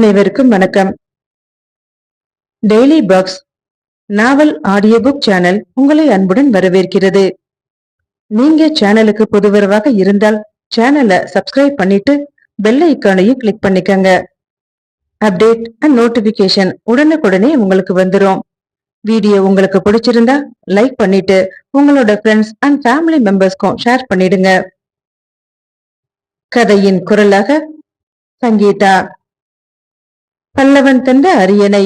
அனைவருக்கும் வணக்கம். Daily box நாவல் audio book channel உங்களை அன்புடன் வரவேற்கிறது. நீங்க சேனலுக்கு புதுவரவாக இருந்தால் சேனலை சப்ஸ்கிரைப் பண்ணிட்டு பெல் ஐக்கானையும் கிளிக் பண்ணிக்கங்க. அப்டேட் அண்ட் நோட்டிபிகேஷன் உடனுக்குடனே உங்களுக்கு வந்துரும். வீடியோ உங்களுக்கு பிடிச்சிருந்தா லைக் பண்ணிட்டு உங்களோட ஃப்ரெண்ட்ஸ் அண்ட் ஃபேமிலி மெம்பர்ஸ்க்கும் ஷேர் பண்ணிடுங்க. கதையின் குரலாக சங்கீதா. பல்லவன் தந்த அரியணை.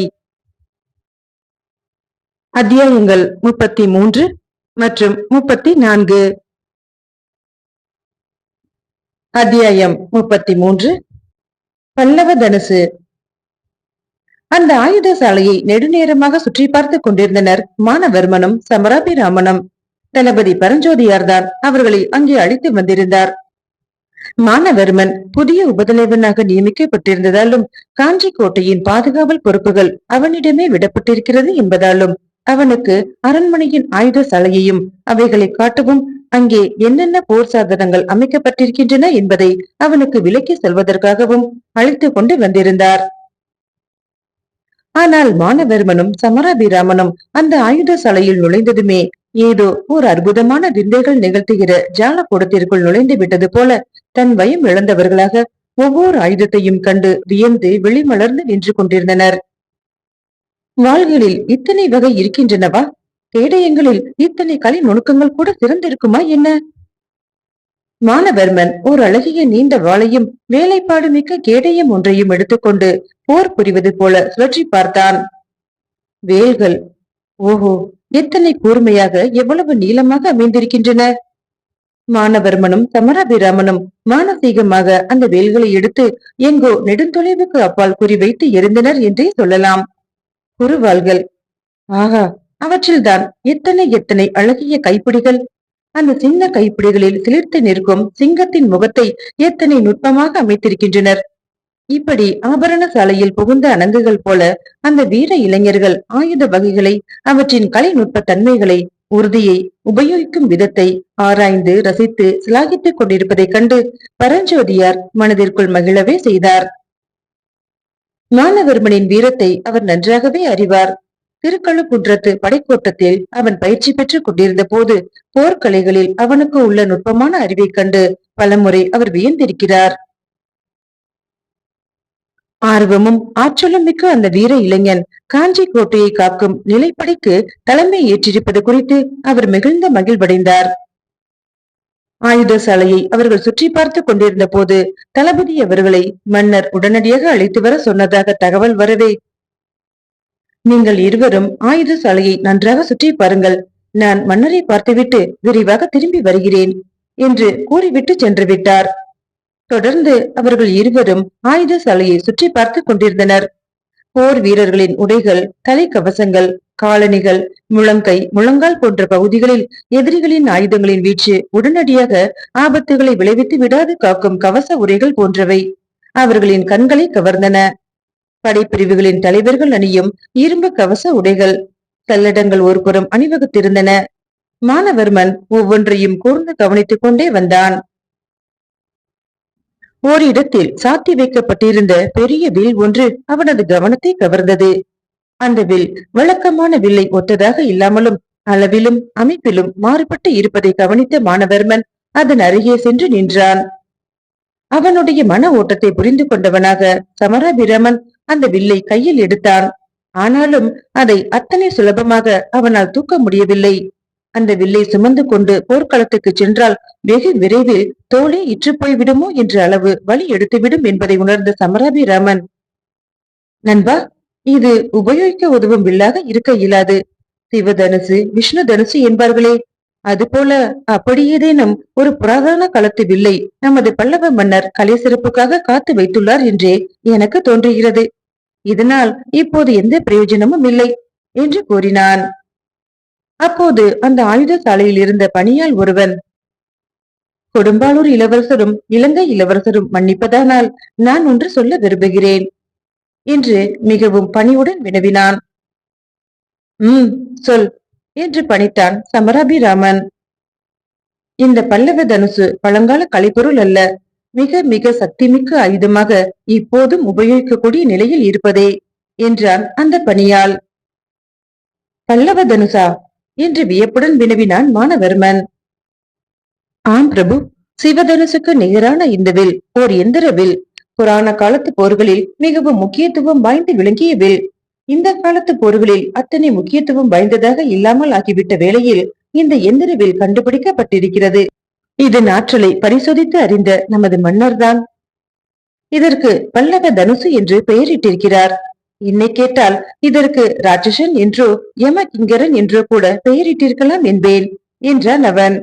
அத்தியாயங்கள் 33 மற்றும் 34. அத்தியாயம் 33. பல்லவ தனுசு. அந்த ஆயுத சாலையை நெடுநேரமாக சுற்றி பார்த்து கொண்டிருந்தனர் மானவர்மனும் சமராபிராமனும். தளபதி பரஞ்சோதியார் தான் அவர்களை அங்கே அழைத்து வந்திருந்தார். மானவர்மன் புதிய உபதலைவனாக நியமிக்கப்பட்டிருந்ததாலும் காஞ்சி கோட்டையின் பாதுகாவல் பொறுப்புகள் அவனிடமே விடப்பட்டிருக்கிறது என்பதாலும் அவனுக்கு அரண்மனையின் ஆயுத சாலையையும் அவைகளை காட்டவும் அங்கே என்னென்ன போர் சாதனங்கள் அமைக்கப்பட்டிருக்கின்றன என்பதை அவனுக்கு விலக்கி செல்வதற்காகவும் அழைத்து கொண்டு வந்திருந்தார். ஆனால் மானவர்மனும் சமராபிராமனும் அந்த ஆயுத சாலையில் நுழைந்ததுமே ஏதோ ஒரு அற்புதமான விந்தைகள் நிகழ்த்துகிற ஜால கூடத்திற்குள் நுழைந்து விட்டது போல தன் பயம் இழந்தவர்களாக ஒவ்வொரு ஆயுதத்தையும் கண்டு வியந்து வெளிமலர்ந்து நின்று கொண்டிருந்தனர். வாள்களில் இத்தனை வகை இருக்கின்றனவா? கேடயங்களில் இத்தனை கலை நுணுக்கங்கள் கூட சிறந்திருக்குமா என்ன? மானவர்மன் ஓர் அழகிய நீண்ட வாளையும் வேலைப்பாடு மிக்க கேடயம் ஒன்றையும் எடுத்துக்கொண்டு போர் புரிவது போல சுழற்றி பார்த்தான். வேல்கள், ஓஹோ, எத்தனை கூர்மையாக எவ்வளவு நீளமாக அமைந்திருக்கின்றன! மானவர்மனும் சமராபிராமனும் மானசீகமாக அந்த வேல்களை எடுத்து எங்கோ நெடுந்தொலைவுக்கு அப்பால் குறிவைத்து எரிந்தனர் என்றே சொல்லலாம். குறுவாள்கள், ஆஹா, அவற்றில்தான் எத்தனை எத்தனை அழகிய கைப்பிடிகள்! அந்த சின்ன கைப்பிடிகளில் சிலிர்த்து நிற்கும் சிங்கத்தின் முகத்தை எத்தனை நுட்பமாக அமைத்திருக்கின்றனர்! இப்படி ஆபரண சாலையில் புகுந்த அணங்குகள் போல அந்த வீர இளைஞர்கள் ஆயுத வகைகளை, அவற்றின் கலை நுட்ப தன்மைகளை, உறுதியை, உபயோகிக்கும் விதத்தை ஆராய்ந்து ரசித்து சிலாகித்துக் கொண்டிருப்பதைக் கண்டு பரஞ்சோதியார் மனதிற்குள் மகிழவே செய்தார். மானவர்மனின் வீரத்தை அவர் நன்றாகவே அறிவார். திருக்கழுக்குன்றத்து படைக்கோட்டத்தில் அவன் பயிற்சி பெற்றுக் கொண்டிருந்த போது போர்க்கலைகளில் அவனுக்கு உள்ள நுட்பமான அறிவைக் கண்டு பலமுறை அவர் வியந்திருக்கிறார். ஆர்வமும் ஆற்றலும் மிக்க அந்த வீர இளைஞன் காஞ்சி கோட்டையை காக்கும் நிலைப்படைக்கு தலைமை ஏற்றிருப்பது குறித்து அவர் மிகுந்த மகிழ்வடைந்தார். ஆயுத சாலையை அவர்கள் சுற்றி பார்த்து கொண்டிருந்த போது தளபதி அவர்களை மன்னர் உடனடியாக அழைத்து வர சொன்னதாக தகவல் வரவே, நீங்கள் இருவரும் ஆயுத சாலையை நன்றாக சுற்றி பாருங்கள், நான் மன்னரை பார்த்துவிட்டு விரைவாக திரும்பி வருகிறேன் என்று கூறிவிட்டு சென்று விட்டார். தொடர்ந்து அவர்கள் இருவரும் ஆயுத சாலையை சுற்றி பார்த்து கொண்டிருந்தனர். போர் வீரர்களின் உடைகள், தலைக்கவசங்கள், காலணிகள், முழங்கை, முழங்கால் போன்ற பகுதிகளில் எதிரிகளின் ஆயுதங்களின் வீச்சு உடனடியாக ஆபத்துகளை விளைவித்து விடாது காக்கும் கவச உரைகள் போன்றவை அவர்களின் கண்களை கவர்ந்தன. படைப்பிரிவுகளின் தலைவர்கள் அணியும் இரும்பு கவச உடைகள், சல்லடங்கள் ஒருபுறம் அணிவகுத்திருந்தன. மானவர்மன் ஒவ்வொன்றையும் கூர்ந்து கவனித்துக் கொண்டே வந்தான். ஓரிடத்தில் சாத்தி வைக்கப்பட்டிருந்த பெரிய வில் ஒன்று அவனது கவனத்தை கவர்ந்தது. அந்த வில் வழக்கமான வில்லை ஒத்ததாக இல்லாமலும் அளவிலும் அமைப்பிலும் மாறுபட்டு இருப்பதை கவனித்த மானவர்மன் அதன் அருகே சென்று நின்றான். அவனுடைய மன ஓட்டத்தை புரிந்து கொண்டவனாக சமராபிராமன் அந்த வில்லை கையில் எடுத்தான். ஆனாலும் அதை அத்தனை சுலபமாக அவனால் தூக்க முடியவில்லை. அந்த வில்லை சுமந்து கொண்டு போர்க்களத்துக்கு சென்றால் வெகு விரைவில் தோளே இற்று போய்விடுமோ என்ற அளவு வலி எடுத்துவிடும் என்பதை உணர்ந்த சமராபிராமன், நண்பா, இது உபயோகிக்க உதவும் வில்லாக இருக்க இயலாது. சிவதனுசு, விஷ்ணு தனுசு என்பார்களே, அதுபோல அப்படி ஏதேனும் ஒரு புராதன காலத்து வில்லை நமது பல்லவ மன்னர் கலை சிறப்புக்காக காத்து வைத்துள்ளார் என்றே எனக்கு தோன்றுகிறது. இதனால் இப்போது எந்த பிரயோஜனமும் இல்லை என்று கூறினான். அப்போது அந்த ஆயுத சாலையில் இருந்த பணியால் ஒருவன், கொடும்பாளூர் இளவரசரும் இலங்கை இளவரசரும் மன்னிப்பதானால் நான் ஒன்று சொல்ல விரும்புகிறேன் என்று மிகவும் பணிவுடன் வினவினான். சொல் என்று பணித்தான் சமராபிராமன். இந்த பல்லவ தனுசு பழங்கால கலைப்பொருள் அல்ல. மிக மிக சக்திமிக்க ஆயுதமாக இப்போதும் உபயோகிக்கக்கூடிய நிலையில் இருப்பதே என்றான் அந்த பணியாள். பல்லவ தனுசா என்று வியப்புடன் வினவினான் மானவர்மன். ஆம் பிரபு, சிவதனுசுக்கு நிகரான இந்த வில் ஓர் எந்திர வில். புராண காலத்து போர்களில் மிகவும் முக்கியத்துவம் வாய்ந்து விளங்கிய வில். இந்த காலத்து போர்களில் அத்தனை முக்கியத்துவம் வாய்ந்ததாக இல்லாமல் ஆகிவிட்ட வேளையில் இந்த எந்திர வில் கண்டுபிடிக்கப்பட்டிருக்கிறது. இதன் ஆற்றலை பரிசோதித்து அறிந்த நமது மன்னர்தான் இதற்கு பல்லவ தனுசு என்று பெயரிட்டிருக்கிறார். என்னை கேட்டால் இதற்கு ராட்சசன் என்றோ யம கிங்கரன் என்றோ கூட பெயரிட்டிருக்கலாம் என்பேன் என்றான் அவன்.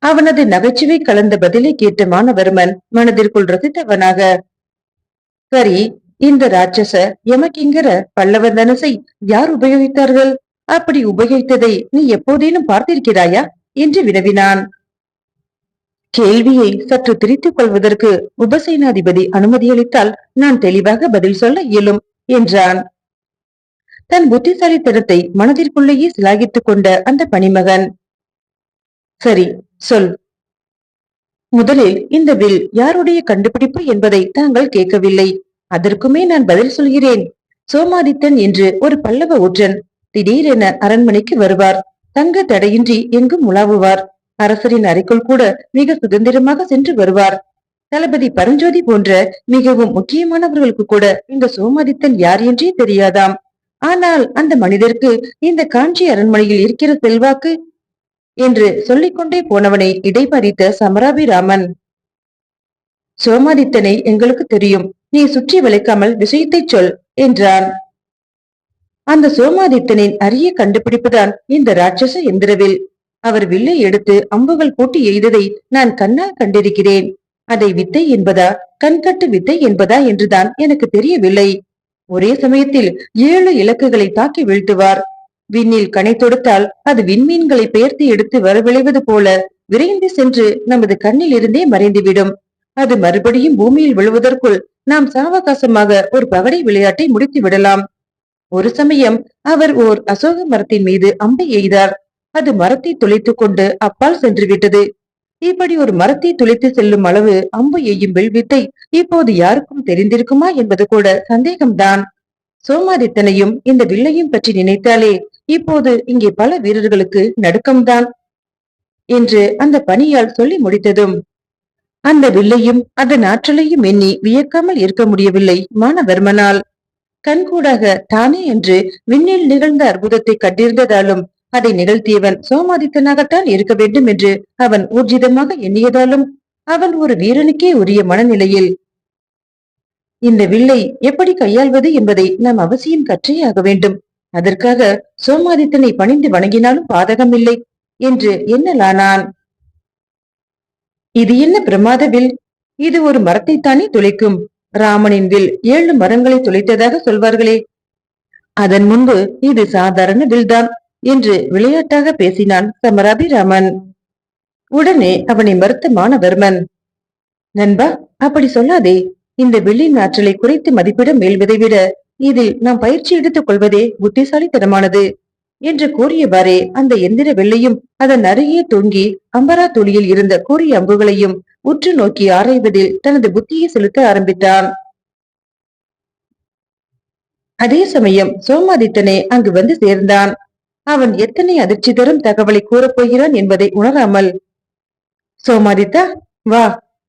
அவனது நகைச்சுவை கலந்த பதிலை கேட்ட மானவர்மன் மனதிற்குள் ரசித்தவனாக, சரி, இந்த ராட்சச யமகிங்கர பல்லவ தனுசை யார் உபயோகித்தார்கள்? அப்படி உபயோகித்ததை நீ எப்போதேனும் பார்த்திருக்கிறாயா என்று வினவினான். கேள்வியை சற்று திரித்துக் கொள்வதற்கு உபசேனாதிபதி அனுமதியளித்தால் நான் தெளிவாக பதில் சொல்ல இயலும் என்றான். தன் புத்திசாலித்தனத்தை மனதிற்குள்ளேயே சிலாகித்துக் கொண்ட அந்த பணிமகன், சரி சொல். முதலில் இந்த வில் யாருடைய கண்டுபிடிப்பு என்பதை தாங்கள் கேட்கவில்லை. அதற்குமே நான் பதில் சொல்கிறேன். சோமாதித்தன் என்று ஒரு பல்லவ ஒற்றன் திடீரென அரண்மனைக்கு வருவார். தங்க தடையின்றி எங்கும் உலாவுவார். அரசரின் அறைக்குள் கூட மிக சுதந்திரமாக சென்று வருவார். தளபதி பரஞ்சோதி போன்ற மிகவும் முக்கியமானவர்களுக்கு கூட இந்த சோமாதித்தன் யார் என்றே தெரியாதாம். ஆனால் அந்த மனிதருக்கு இந்த காஞ்சி அரண்மனையில் இருக்கிற செல்வாக்கு என்று சொல்லிக்கொண்டே போனவனை இடைமறித்த சமராபிராமன், சோமாதித்தனை எங்களுக்கு தெரியும், நீ சுற்றி வளைக்காமல் விஷயத்தை சொல் என்றான். அந்த சோமாதித்தனின் அரிய கண்டுபிடிப்புதான் இந்த ராட்சச எந்திரவில். அவர் வில்லை எடுத்து அம்புகள் போட்டு எய்ததை நான் கண்ணால் கண்டிருக்கிறேன். அதை வித்தை என்பதா கண்கட்டு வித்தை என்பதா என்றுதான் எனக்கு தெரியவில்லை. ஒரே சமயத்தில் 7 இலக்குகளை தாக்கி வீழ்த்துவார். விண்ணில் கணை தொடுத்தால் அது விண்மீன்களை பெயர்த்து எடுத்து வரவிளைவது போல விரைந்து சென்று நமது கண்ணில் இருந்தே மறைந்துவிடும். அது மறுபடியும் பூமியில் விழுவதற்குள் நாம் சாவகாசமாக ஒரு பகடை விளையாட்டை முடித்து விடலாம். ஒரு சமயம் அவர் ஓர் அசோக மரத்தின் மீது அம்பை எய்தார். அது மரத்தை துளைத்துக் கொண்டு அப்பால் சென்று விட்டது. இப்படி ஒரு மரத்தை துளைத்து செல்லும் அளவு அம்பு எய்யும் வில்வித்தை இப்போது யாருக்கும் தெரிந்திருக்குமா என்பது கூட சந்தேகம்தான். சோமாதித்தனையும் இந்த வில்லையும் பற்றி நினைத்தாலே இப்போது இங்கே பல வீரர்களுக்கு நடுக்கம்தான் என்று அந்த பணியால் சொல்லி முடித்ததும் அந்த வில்லையும் அதன் ஆற்றலையும் எண்ணி வியக்காமல் இருக்க முடியவில்லை மானவர்மனால். கண்கூடாக தானே என்று விண்ணில் நிகழ்ந்த அற்புதத்தை கண்டிருந்ததாலும் அதை நிகழ்த்தியவன் சோமாதித்தனாகத்தான் இருக்க வேண்டும் என்று அவன் ஊர்ஜிதமாக எண்ணியதாலும் அவன் ஒரு வீரனுக்கே உரிய மனநிலையில் இந்த வில்லை எப்படி கையாள்வது என்பதை நாம் அவசியம் கற்றே ஆக வேண்டும். அதற்காக சோமாதித்தனை பணிந்து வணங்கினாலும் பாதகமில்லை என்று எண்ணலானான். இது என்ன பிரமாத வில்? இது ஒரு மரத்தைத்தானே துளைக்கும். ராமனின் வில் 7 மரங்களை துளைத்ததாக சொல்வார்களே. அதன் முன்பு இது சாதாரண வில்தான் என்று விளையாட்டாக பேசினான் சமராபிராமன். உடனே அவனை மறுத்த மானவர்மன், நண்பா, அப்படி சொல்லாதே. இந்த வில்லின் ஆற்றலை குறைத்து மதிப்பிட முயல்வதை விட இதில் நாம் பயிற்சி எடுத்துக் கொள்வதே புத்திசாலித்தனமானது என்று கூறியவாறே அந்த எந்திர வெள்ளையும் அதன் அருகே தொங்கி அம்பரா துளியில் இருந்த கூறிய அம்புகளையும் உற்று நோக்கி ஆராய்வதில் தனது புத்தியை செலுத்த ஆரம்பித்தான். அதே சமயம் சோமாதித்தனே அங்கு வந்து சேர்ந்தான். அவன் எத்தனை அதிர்ச்சி தரும் தகவலை கூறப்போகிறான் என்பதை உணராமல், சோமாதித்தா, வா,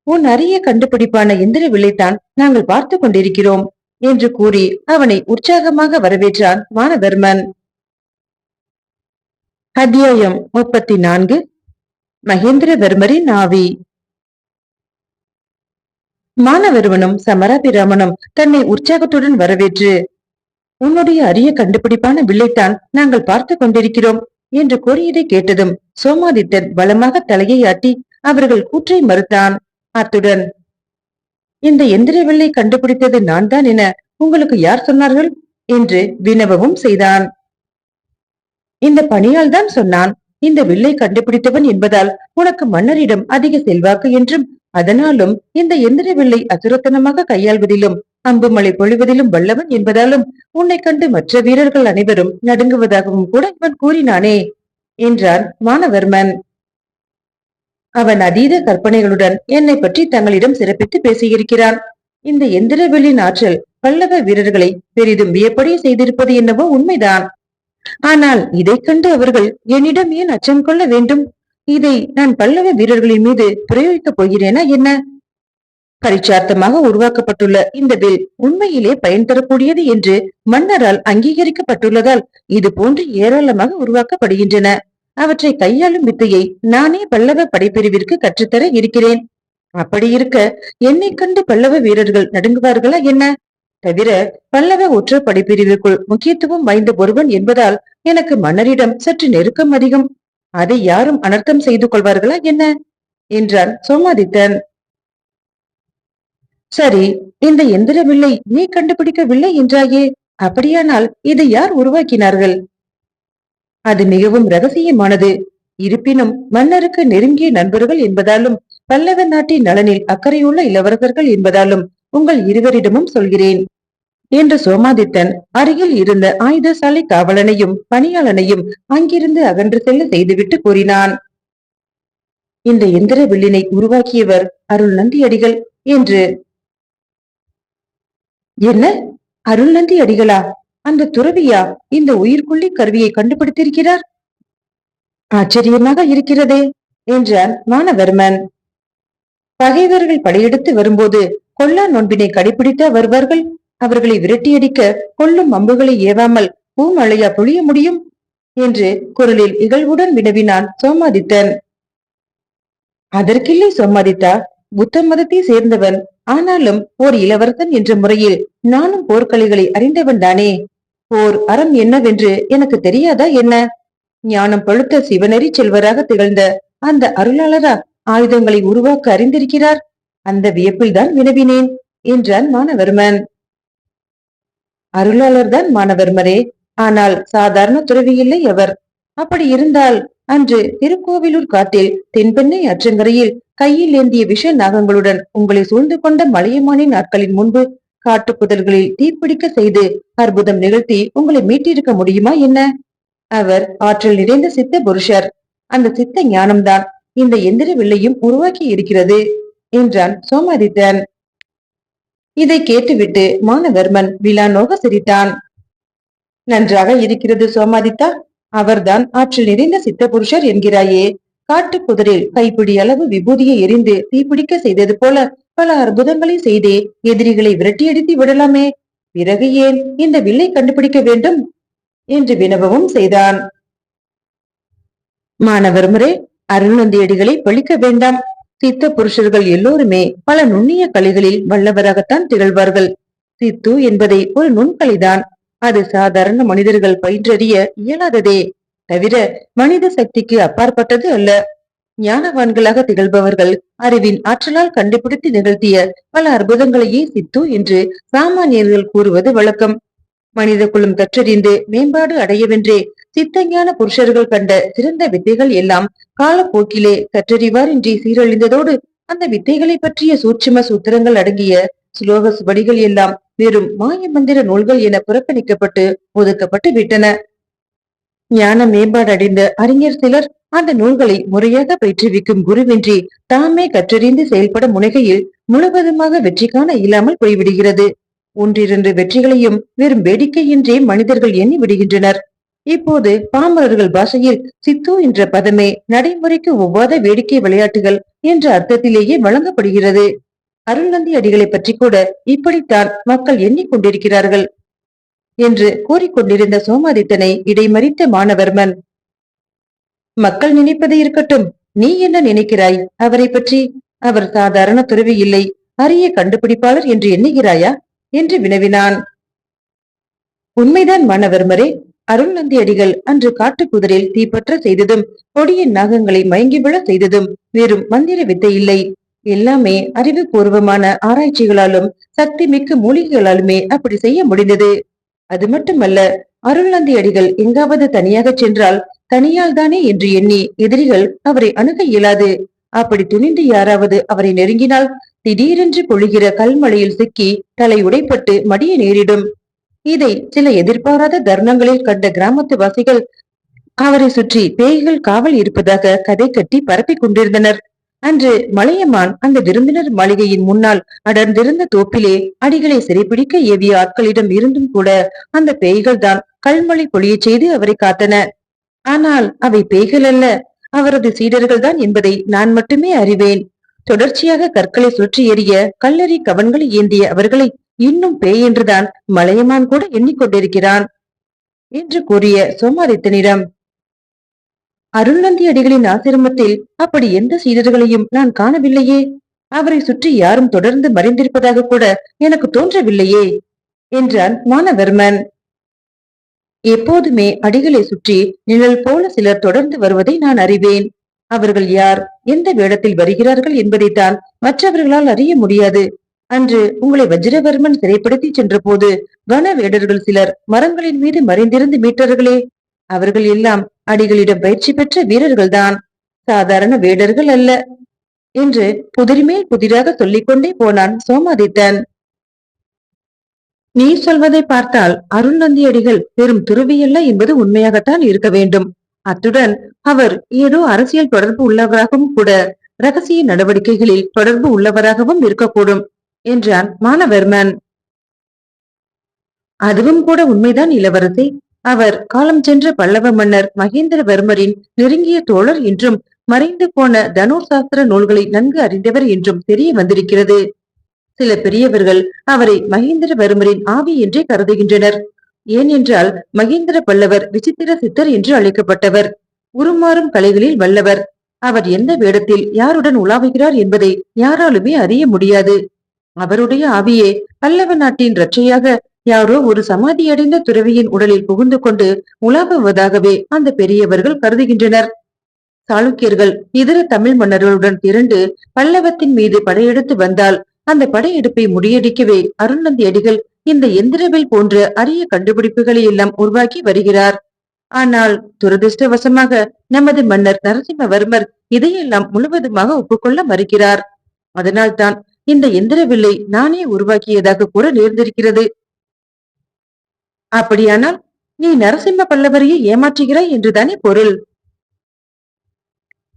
உன் அரிய கண்டுபிடிப்பான எந்திர வில்லைத்தான் நாங்கள் பார்த்து கொண்டிருக்கிறோம் என்று கூறி அவனை உற்சாகமாக வரவேற்றான் மானவர்மன். அத்தியாயம் 34. மகேந்திரவர்மரின் ஆவி. மானவர்மனும் சமராபிராமனும் தன்னை உற்சாகத்துடன் வரவேற்று, உன்னுடைய அரிய கண்டுபிடிப்பான வில்லைத்தான் நாங்கள் பார்த்து கொண்டிருக்கிறோம் என்று கூறியதை கேட்டதும் சோமாதித்தன் பலமாக தலையை ஆட்டி அவர்கள் கூற்றை மறுத்தான். அத்துடன், இந்த எந்திர வில்லை கண்டுபிடித்தது நான் தான் என உங்களுக்கு யார் சொன்னார்கள் என்று வினவவும் செய்தான். இந்த பணியால் தான் சொன்னான். இந்த வில்லை கண்டுபிடித்தவன் என்பதால் உனக்கு மன்னரிடம் அதிக செல்வாக்கு என்றும் அதனாலும் இந்த எந்திர வில்லை அசுரத்தனமாக கையாள்வதிலும் அம்புமலை பொழிவதிலும் வல்லவன் என்பதாலும் உன்னை கண்டு மற்ற வீரர்கள் அனைவரும் நடுங்குவதாகவும் கூட இவன் கூறினானே என்றான் மானவர்மன். அவன் அதீத கற்பனைகளுடன் என்னை பற்றி தங்களிடம் சிறப்பித்து பேசியிருக்கிறான். இந்த எந்திரவெளியின் ஆற்றல் பல்லவ வீரர்களை பெரிதும் வியப்படைய செய்திருப்பது என்னவோ உண்மைதான். ஆனால் இதைக் கண்டு அவர்கள் என்னிடம் ஏன் அச்சம் கொள்ள வேண்டும்? இதை நான் பல்லவ வீரர்களின் மீது பிரயோகிக்கப் போகிறேனா என்ன? பரிச்சார்த்தமாக உருவாக்கப்பட்டுள்ள இந்த வில் உண்மையிலே பயன் தரக்கூடியது என்று மன்னரால் அங்கீகரிக்கப்பட்டுள்ளதால் இது போன்று ஏராளமாக உருவாக்கப்படுகின்றன. அவற்றை கையாளும் வித்தையை நானே பல்லவ படைப்பிரிவிற்கு கற்றுத்தர இருக்கிறேன். அப்படி இருக்க என்னை கண்டு பல்லவ வீரர்கள் நடுங்குவார்களா என்ன? தவிர பல்லவ ஒற்ற படைப்பிரிவுக்குள் முக்கியத்துவம் வாய்ந்த ஒருவன் என்பதால் எனக்கு மன்னரிடம் சற்று நெருக்கம் அதிகம். அதை யாரும் அனர்த்தம் செய்து கொள்வார்களா என்ன என்றான் சோமாதித்தன். சரி, இந்த எந்திர வில்லை நீ கண்டுபிடிக்கவில்லை என்றாயே, அப்படியானால் இதை யார் உருவாக்கினார்கள்? அது மிகவும் ரகசியமானது. இருப்பினும் மன்னருக்கு நெருங்கிய நண்பர்கள் என்பதாலும் பல்லவ நாட்டின் நலனில் அக்கறையுள்ள இளவரசர்கள் என்பதாலும் உங்கள் இருவரிடமும் சொல்கிறேன் என்று சோமாதித்தன் அருகில் இருந்த ஆயுதசாலை காவலனையும் பணியாளனையும் அங்கிருந்து அகன்று செல்ல செய்துவிட்டு கூறினான். இந்த எந்திர வில்லினை உருவாக்கியவர் அருள் நந்தி அடிகள் என்று. என்ன, அருள் நந்தி அடிகளா? அந்த துறவியா இந்த உயிர்கொல்லி கருவியை கண்டுபிடித்திருக்கிறார்? ஆச்சரியமாக இருக்கிறதே என்றான் மானவர்மன். பகைவர்கள் படையெடுத்து வரும்போது கொல்லா நோன்பினை கடைபிடித்தா வருவார்கள்? அவர்களை விரட்டியடிக்க கொல்லும் அம்புகளை ஏவாமல் பூமழையா பொழிய முடியும் என்று குரலில் இகழ்வுடன் வினவினான் சோமாதித்தன். அதற்கில்லை சோமாதித்தா, புத்த மதத்தை சேர்ந்தவன். ஆனாலும் ஓர் இளவரசன் என்ற முறையில் நானும் போர்க்கலைகளை அறிந்தவன் தானே. போர் அறம் என்னவென்று எனக்கு தெரியாதா என்ன? ஞானம் பழுத்த சிவனறி செல்வராக திகழ்ந்த அந்த அருளாளரா ஆயுதங்களை உருவாக்க அறிந்திருக்கிறார்? அந்த வியப்பில் தான் வினவினேன் என்றான் மானவர்மன். அருளாளர் தான் மானவர்மரே, ஆனால் சாதாரண துறவி இல்லை அவர். அப்படி இருந்தால் அன்று திருக்கோவிலூர் காட்டில் தென்பெண்ணை அற்றங்கரையில் கையில் ஏந்திய விஷ நாகங்களுடன் உங்களை சூழ்ந்து கொண்ட மலையமானின் நாட்களின் முன்பு காட்டு புதல்களில் தீப்பிடிக்க செய்து அற்புதம் நிகழ்த்தி உங்களை மீட்டிருக்க முடியுமா என்ன? அவர் ஆற்றல் நிறைந்த சித்த புருஷர். அந்த சித்த ஞானம்தான் இந்த எந்திர வில்லையும் உருவாக்கி இருக்கிறது என்றான் சோமாதித்தன். இதை கேட்டுவிட்டு மானவர்மன் விழாநோக சிரித்தான். நன்றாக இருக்கிறது சோமாதித்தா. அவர்தான் ஆற்றல் நிறைந்த சித்த புருஷர் என்கிறாயே. காட்டு புதரில் கைப்பிடி அளவு விபூதியை எரிந்து தீப்பிடிக்க செய்தது போல பல அற்புதங்களை செய்தே எதிரிகளை விரட்டியடித்து விடலாமே. பிறகு ஏன் இந்த வில்லை கண்டுபிடிக்க வேண்டும் என்று வினவவும் செய்தான். மானவர்மரே, அருள்நந்தியடிகளை பழிக்க வேண்டாம். சித்த புருஷர்கள் எல்லோருமே பல நுண்ணிய கலைகளில் வல்லவராகத்தான் திகழ்வார்கள். சித்து என்பதை ஒரு நுண்கலைதான். அது சாதாரண மனிதர்கள் பயின்றறிய இயலாததே. தவிர மனித சக்திக்கு அப்பாற்பட்டது அல்ல. ஞானவான்களாக திகழ்பவர்கள் அறிவின் ஆற்றலால் கண்டுபிடித்து நிகழ்த்திய பல அற்புதங்களையே சித்து என்று சாமானியர்கள் கூறுவது வழக்கம். மனித குலம் கற்றறிந்து மேம்பாடு அடையவென்றே சித்தஞான புருஷர்கள் கண்ட சிறந்த வித்தைகள் எல்லாம் காலப்போக்கிலே கற்றறிவாரின்றி சீரழிந்ததோடு அந்த வித்தைகளை பற்றிய சூட்சும சூத்திரங்கள் அடங்கிய சுலோக சுவடிகள் எல்லாம் வெறும் மாய மந்திர நூல்கள் என புறக்கணிக்கப்பட்டு ஒதுக்கப்பட்டு விட்டன. ஞான மேம்பாடு அடைந்த அறிஞர் சிலர் அந்த நூல்களை முறையாக பயிற்றுவிக்கும் குருவின்றி தாமே கற்றறிந்து செயல்பட முனைகையில் முழுவதுமாக வெற்றி காண இல்லாமல் போய்விடுகிறது. ஒன்றிரண்டு வெற்றிகளையும் வெறும் வேடிக்கையின்றே மனிதர்கள் எண்ணி விடுகின்றனர். இப்போது பாமரர்கள் பாஷையில் சித்து என்ற பதமே நடைமுறைக்கு ஒவ்வாத வேடிக்கை விளையாட்டுகள் என்ற அர்த்தத்திலேயே வழங்கப்படுகிறது. அருள்நந்தி அடிகளை பற்றி கூட இப்படித்தான் மக்கள் எண்ணிக்கொண்டிருக்கிறார்கள் என்று கூறிக்கொண்டிருந்த சோமாதித்தனை இடைமறித்த மானவர்மன், மக்கள் நினைப்பது இருக்கட்டும், நீ என்ன நினைக்கிறாய் அவரை பற்றி? அவர் சாதாரண துறவி இல்லை, அரிய கண்டுபிடிப்பாளர் என்று எண்ணுகிறாயா என்று வினவினான். உண்மைதான் மானவர்மரே. அருள்நந்தி அடிகள் அன்று காட்டுக்குதிரில் தீப்பற்ற செய்ததும் கொடிய நாகங்களை மயங்கி விழ செய்ததும் வெறும் மந்திர வித்தை இல்லை. எல்லாமே அறிவுபூர்வமான ஆராய்ச்சிகளாலும் சக்தி மிக்க மூலிகைகளாலுமே அப்படி செய்ய முடிந்தது. அது மட்டுமல்ல, அருள்நந்தி அடிகள் எங்காவது தனியாக சென்றால் தனியால் தானே என்று எண்ணி எதிரிகள் அவரை அணுக இயலாது. அப்படி துணிந்து யாராவது அவரை நெருங்கினால் திடீரென்று பொழிகிற கல்மழையில் சிக்கி தலை உடைப்பட்டு மடிய நேரிடும். இதை சில எதிர்பாராத தருணங்களில் கண்ட கிராமத்து வாசிகள் அவரை சுற்றி பேய்கள் காவல் இருப்பதாக கதை கட்டி பரப்பி கொண்டிருந்தனர். அன்று மலையமான் அந்த விருந்தினர் மாளிகையின் முன்னால் அடர்ந்திருந்த தோப்பிலே அடிகளை சிறைப்பிடிக்க ஏவிய ஆட்களிடம் இருந்தும் கூட அந்த பேய்கள் தான் கல்மழை பொழியச் செய்து அவரை காத்தன. ஆனால் அவை பேய்கள் அல்ல, அவரது சீடர்கள் தான் என்பதை நான் மட்டுமே அறிவேன். தொடர்ச்சியாக கற்களை சுற்றி எறிய கல்லறி கவன்களை ஏந்திய அவர்களை இன்னும் பேய் என்றுதான் மலையமான் கூட எண்ணிக்கொண்டிருக்கிறான் என்று கூறிய சோமாரித்தனிடம், அருள்நந்தி அடிகளின் ஆசிரமத்தில் அப்படி எந்த சீடர்களையும் நான் காணவில்லையே. அவரை சுற்றி யாரும் தொடர்ந்து மறைந்திருப்பதாக கூட எனக்கு தோன்றவில்லையே என்றான் மானவர்மன். எப்போதுமே அடிகளை சுற்றி நிழல் போல சிலர் தொடர்ந்து வருவதை நான் அறிவேன். அவர்கள் யார், எந்த வேடத்தில் வருகிறார்கள் என்பதைத்தான் மற்றவர்களால் அறிய முடியாது. அன்று உங்களை வஜ்ரவர்மன் சிறைப்படுத்தி சென்ற போது வன வேடர்கள் சிலர் மரங்களின் மீது மறைந்திருந்து மீட்டார்களே, அவர்கள் எல்லாம் அடிகளிடம் பயிற்சி பெற்ற வீரர்கள்தான், சாதாரண வேடர்கள் அல்ல என்று புதிர்மேல் புதிராக சொல்லிக்கொண்டே போனான் சோமாதித்தன். நீ சொல்வதை பார்த்தால் அருள்நந்தி அடிகள் பெரும் துறவியல்ல என்பது உண்மையாகத்தான் இருக்க வேண்டும். அத்துடன் அவர் ஏதோ அரசியல் தொடர்பு உள்ளவராகவும் கூட ரகசிய நடவடிக்கைகளில் தொடர்பு உள்ளவராகவும் இருக்கக்கூடும் என்றான் மானவர்மன். அதுவும் கூட உண்மைதான் இளவரசி. அவர் காலம் சென்ற பல்லவ மன்னர் மகேந்திரவர்மரின் நெருங்கிய தோழர் என்றும் மறைந்து போன தனுர் சாஸ்திர நூல்களை நன்கு அறிந்தவர் என்றும் தெரிய வந்திருக்கிறது. சில பெரியவர்கள் அவரை மகேந்திரவர்மரின் ஆவி என்றே கருதுகின்றனர். ஏனென்றால் மகேந்திர பல்லவர் விசித்திர சித்தர் என்று அழைக்கப்பட்டவர், உருமாறும் கலைகளில் வல்லவர். அவர் எந்த வேடத்தில் யாருடன் உலாவுகிறார் என்பதை யாராலுமே அறிய முடியாது. அவருடைய ஆவியே பல்லவ நாட்டின் இரட்சையாக யாரோ ஒரு சமாதியடைந்த துறவியின் உடலில் புகுந்து கொண்டு உலாவுவதாகவே அந்த பெரியவர்கள் கருதுகின்றனர். சாளுக்கியர்கள் இதர தமிழ் மன்னர்களுடன் திரண்டு பல்லவத்தின் மீது படையெடுத்து வந்தால் அந்த படையெடுப்பை முறியடிக்கவே அருள்நந்தி அடிகள் இந்த எந்திரவில் போன்ற அரிய கண்டுபிடிப்புகளை எல்லாம் உருவாக்கி வருகிறார். ஆனால் துரதிருஷ்டவசமாக நமது மன்னர் நரசிம்மவர்மர் இதையெல்லாம் முழுவதுமாக ஒப்புக்கொள்ள மறுக்கிறார். அதனால்தான் இந்த எந்திரவில்லை நானே உருவாக்கியதாக கூற நேர்ந்திருக்கிறது. அப்படியானால் நீ நரசிம்ம பல்லவரையே ஏமாற்றுகிறாய் என்றுதானே பொருள்?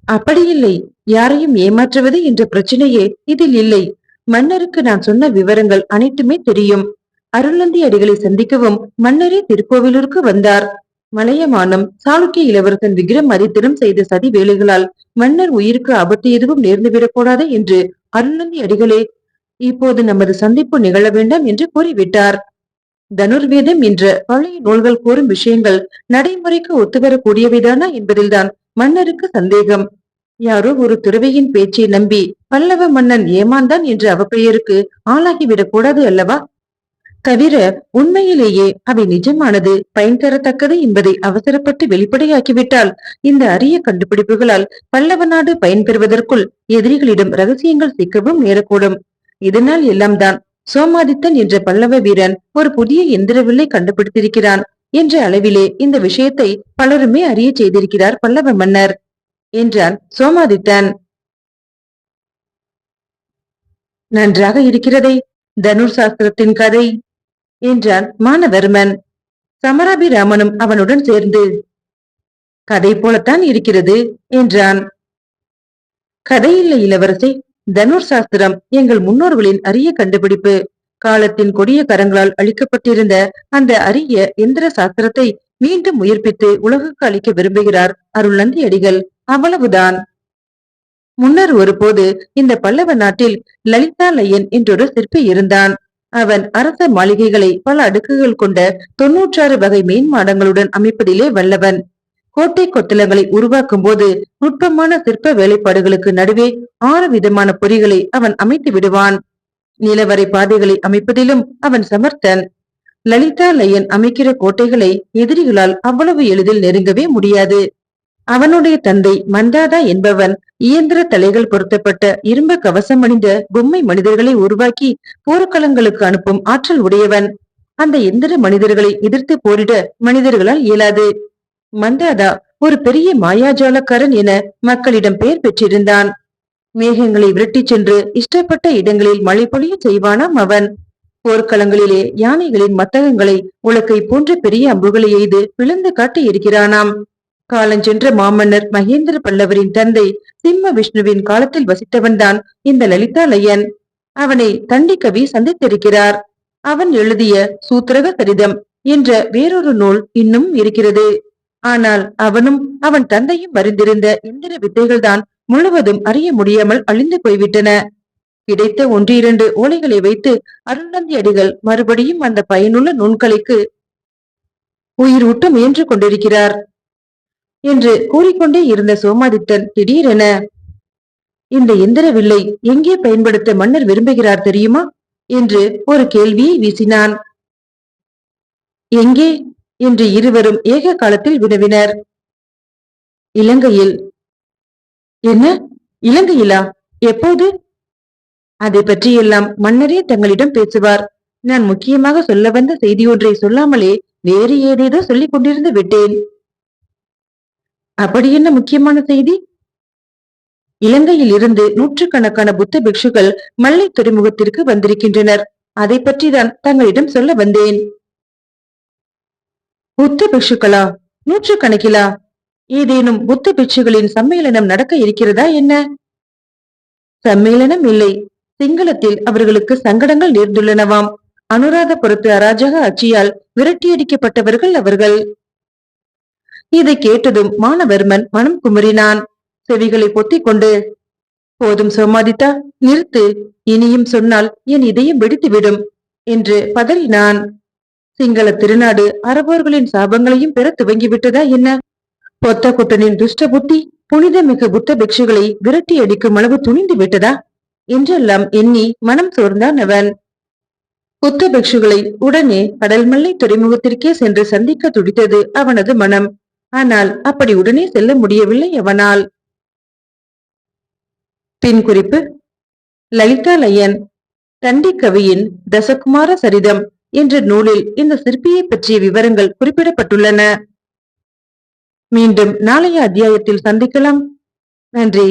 அப்படியில்லை, யாரையும் ஏமாற்றுவது என்ற பிரச்சனையே இதில் இல்லை. மன்னருக்கு நான் சொன்ன விவரங்கள் அனைத்துமே தெரியும். அருள்நந்தி அடிகளை சந்திக்கவும் மன்னரே திருக்கோவிலூருக்கு வந்தார். மலையமானும் சாளுக்கிய இளவரசன் விக்ரமாதித்தனும் செய்த சதி வேலைகளால் மன்னர் உயிருக்கு ஆபத்து எதுவும் நேர்ந்துவிடக்கூடாது என்று அருள்நந்தி அடிகளே இப்போது நமது சந்திப்பு நிகழ வேண்டாம் என்று கூறிவிட்டார். தனுர்வேதம் என்ற பழைய நூல்கள் கூறும் விஷயங்கள் நடைமுறைக்கு ஒத்துவரக்கூடியவைதானா என்பதில்தான் மன்னருக்கு சந்தேகம். யாரோ ஒரு துறவியின் பேச்சை நம்பி பல்லவ மன்னன் ஏமாந்தான் என்ற அவப்பெயருக்கு ஆளாகிவிடக் கூடாது அல்லவா? தவிர உண்மையிலேயே அவை நிஜமானது, பயன் தரத்தக்கது என்பதை அவசரப்பட்டு வெளிப்படையாக்கிவிட்டால் இந்த அரிய கண்டுபிடிப்புகளால் பல்லவ நாடு பயன்பெறுவதற்குள் எதிரிகளிடம் ரகசியங்கள் சிக்கவும் நேரக்கூடும். இதனால் எல்லாம் தான் சோமாதித்தன் என்ற பல்லவ வீரன் ஒரு புதிய எந்திரவில்லை கண்டுபிடித்திருக்கிறான் என்ற அளவிலே இந்த விஷயத்தை பலருமே அறிய செய்திருக்கிறார் பல்லவ மன்னர் என்றான் சோமாதித்தன். நன்றாக இருக்கிறதே தனுர் சாஸ்திரத்தின் கதை என்றான் மானவர்மன். சமராபிராமனும் அவனுடன் சேர்ந்து கதை போலத்தான் இருக்கிறது என்றான். கதையில்லை இளவரசே, தனுர் சாஸ்திரம் எங்கள் முன்னோர்களின் அரிய கண்டுபிடிப்பு. காலத்தின் கொடிய கரங்களால் அளிக்கப்பட்டிருந்த அந்த அரிய எந்திர சாஸ்திரத்தை மீண்டும் உயிர்ப்பித்து உலகுக்கு அளிக்க விரும்புகிறார் அருள்நந்தி அடிகள், அவ்வளவுதான். முன்னர் ஒருபோது இந்த பல்லவ நாட்டில் லலிதாலயன் என்றொரு சிற்பி இருந்தான். அவன் அரச மாளிகைகளை பல அடுக்குகள் கொண்ட 96 வகை மேன்மாடங்களுடன் அமைப்பதிலே வல்லவன். கோட்டை கொத்தளங்களை உருவாக்கும் போது நுட்பமான சிற்ப வேலைப்பாடுகளுக்கு நடுவே 6 விதமான பொறிகளை அவன் அமைத்து விடுவான். நிலவரை பாதைகளை அமைப்பதிலும் அவன் சமர்த்தன். லலிதாலயன் அமைக்கிற கோட்டைகளை எதிரிகளால் அவ்வளவு எளிதில் நெருங்கவே முடியாது. அவனுடைய தந்தை மந்தாதா என்பவன் இயந்திர தலைகள் பொருத்தப்பட்ட இரும்பு கவசம் அணிந்த பொம்மை மனிதர்களை உருவாக்கி போர்க்களங்களுக்கு அனுப்பும் ஆற்றல் உடையவன். அந்த எந்திர மனிதர்களை எதிர்த்து போரிட மனிதர்களால் இயலாது. மந்தாதா ஒரு பெரிய மாயாஜாலக்காரன் என மக்களிடம் பெயர் பெற்றிருந்தான். மேகங்களை விரட்டி சென்று இஷ்டப்பட்ட இடங்களில் மழை பொழிய செய்வானாம் அவன். போர்க்களங்களிலே யானைகளின் மத்தகங்களை உலக்கை போன்ற பெரிய அம்புகளை எய்து பிளந்து காட்டி இருக்கிறானாம். காலஞ்சென்ற மாமன்னர் மகேந்திர பல்லவரின் தந்தை சிம்ம விஷ்ணுவின் காலத்தில் வசித்தவன்தான் இந்த லலிதாலயன். அவனை தண்டிக்கவி சந்தித்திருக்கிறார். அவன் எழுதிய சூத்திரக சரிதம் என்ற வேறொரு நூல் இன்னும் இருக்கிறது. ஆனால் அவனும் அவன் தந்தையும் அறிந்திருந்த எந்திர வித்தைகள்தான் முழுவதும் அறிய முடியாமல் அழிந்து போய்விட்டன. கிடைத்த ஒன்று இரண்டு ஓலைகளை வைத்து அருள்நந்தி அடிகள் மறுபடியும் அந்த பயனுள்ள நூல்களுக்கு உயிர் ஊட்ட முயன்று கொண்டிருக்கிறார் என்று கூறிக்கொண்டே இருந்த சோமாதித்தன் திடீரென, இந்த எந்திர வில்லை எங்கே பயன்படுத்த மன்னர் விரும்புகிறார் தெரியுமா என்று ஒரு கேள்வியை வீசினான். எங்கே என்று இருவரும் ஏக காலத்தில் வினவினர். இலங்கையில். என்ன, இலங்கையிலா? எப்போது? அதை பற்றியெல்லாம் மன்னரே தங்களிடம் பேசுவார். நான் முக்கியமாக சொல்ல வந்த செய்தி ஒன்றை சொல்லாமலே வேறு ஏதேதோ சொல்லிக் கொண்டிருந்து விட்டேன். அப்படி என்ன முக்கியமான செய்தி? இலங்கையில் இருந்து நூற்றுக்கணக்கான புத்த பிக்ஷுக்கள் மல்லை துறைமுகத்திற்கு வந்திருக்கின்றனர். அதை பற்றிதான் தங்களிடம் சொல்ல வந்தேன். புத்த பிக்ஷுக்களா? நூற்றுக்கணக்கிலா? ஏதேனும் புத்த பிக்ஷுகளின் சம்மேளனம் நடக்க இருக்கிறதா என்ன? சம்மேளனம் இல்லை. சிங்களத்தில் அவர்களுக்கு சங்கடங்கள் நேர்ந்துள்ளனவாம். அனுராதபுரத்து அராஜக ஆட்சியால் விரட்டியடிக்கப்பட்டவர்கள் அவர்கள். இதை கேட்டதும் மானவர்மன் மனம் குமரினான். செவிகளை பொத்திக் கொண்டு, போதும் சோமாதித்தா, நிறுத்து. இனியும் சொன்னால் என் இதயம் வெடித்துவிடும் என்று பதறினான். சிங்கள திருநாடு அரபோர்களின் சாபங்களையும் பெற துவங்கிவிட்டதா என்ன? பொத்த குட்டனின் துஷ்ட புத்தி புனிதமிகு புத்த பிக்ஷுகளை விரட்டி அடிக்கும் அளவு துணிந்து விட்டதா என்றெல்லாம் எண்ணி மனம் சோர்ந்தான் அவன். புத்த பிக்ஷுகளை உடனே கடல்மல்லை துறைமுகத்திற்கே சென்று சந்திக்க துடித்தது அவனது மனம். ஆனால் அப்படி உடனே செல்ல முடியவில்லை அவனால். பின் குறிப்பு: லலிதாலயன் தண்டிக்கவியின் தசகுமார சரிதம் என்ற நூலில் இந்த சிற்பியை பற்றிய விவரங்கள் குறிப்பிடப்பட்டுள்ளன. மீண்டும் நாளைய அத்தியாயத்தில் சந்திக்கலாம். நன்றி.